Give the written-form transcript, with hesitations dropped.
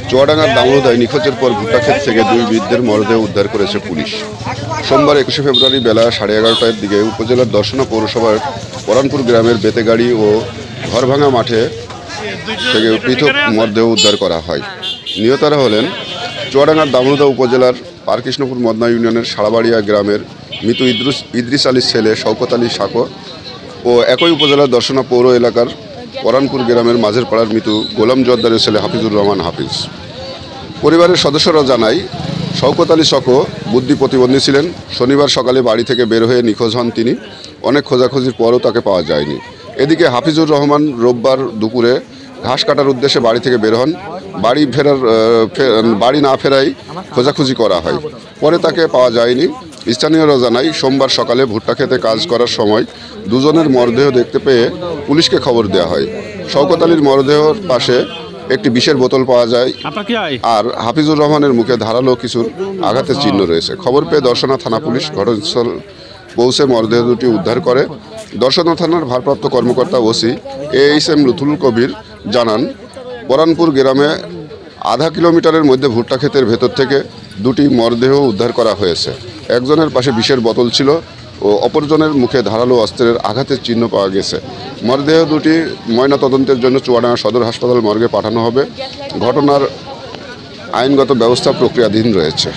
চুয়াডাঙ্গার দামোদায় নিখোঁজের পর ভুট্টা ক্ষেত থেকে দুই বৃদ্ধের মরদেহ উদ্ধার করেছে পুলিশ। সোমবার 21শে ফেব্রুয়ারি বেলা 11:30টার দিকে উপজেলার দর্শনা পৌরসভার পরানপুর গ্রামের বেতেগাড়ি ও ঘরভাঙা মাঠে থেকে পৃথক মরদেহ উদ্ধার করা হয়। নিহতরা হলেন চুয়াডাঙ্গার দামোদা উপজেলার পারকৃষ্ণপুর মদনা ইউনিয়নের সাড়াবাড়িয়া গ্রামের মৃত ইদ্রিস আলীর ছেলে শওকত আলী সাকো ও একই উপজেলার দর্শনা পৌর এলাকার পরানপুর গ্রামের মাঝের পাড়ার মৃত গোলাম জোয়ারদারের ছেলে হাফিজুর রহমান হাফিজ। পরিবারের সদস্যরা জানায়, শওকত আলী সাকো বুদ্ধি প্রতিবন্ধী ছিলেন। শনিবার সকালে বাড়ি থেকে বের হয়ে নিখোঁজ হন তিনি। অনেক খোঁজাখুঁজির পরও তাকে পাওয়া যায়নি। এদিকে হাফিজুর রহমান রোববার দুপুরে ঘাস কাটার উদ্দেশ্যে বাড়ি থেকে বের হন। বাড়ি না ফেরাই খোঁজাখুঁজি করা হয়, পরে তাকে পাওয়া যায়নি। স্থানীয়রা জানায়, সোমবার সকালে ভুট্টা খেতে কাজ করার সময় দুজনের মরদেহ দেখতে পেয়ে পুলিশকে খবর দেওয়া হয়। শওকত আলীর মরদেহর পাশে একটি বিষের বোতল পাওয়া যায়, আর হাফিজুর রহমানের মুখে ধারালো কিছুর আঘাতের চিহ্ন রয়েছে। খবর পেয়ে দর্শনা থানা পুলিশ ঘটনাস্থল পৌঁছে মরদেহ দুটি উদ্ধার করে। দর্শনা থানার ভারপ্রাপ্ত কর্মকর্তা ওসি AHM লুথুল কবির জানান, পরানপুর গ্রামে আধা কিলোমিটারের মধ্যে ভুট্টা ক্ষেতের ভেতর থেকে দুটি মরদেহ উদ্ধার করা হয়েছে। একজনের পাশে বিষের বোতল ছিল ও অপরজনের মুখে ধারালো অস্ত্রের আঘাতের চিহ্ন পাওয়া গেছে। মরদেহ দুটি ময়নাতদন্তের জন্য চুয়াডাঙ্গা সদর হাসপাতাল মর্গে পাঠানো হবে। ঘটনার আইনগত ব্যবস্থা প্রক্রিয়াধীন রয়েছে।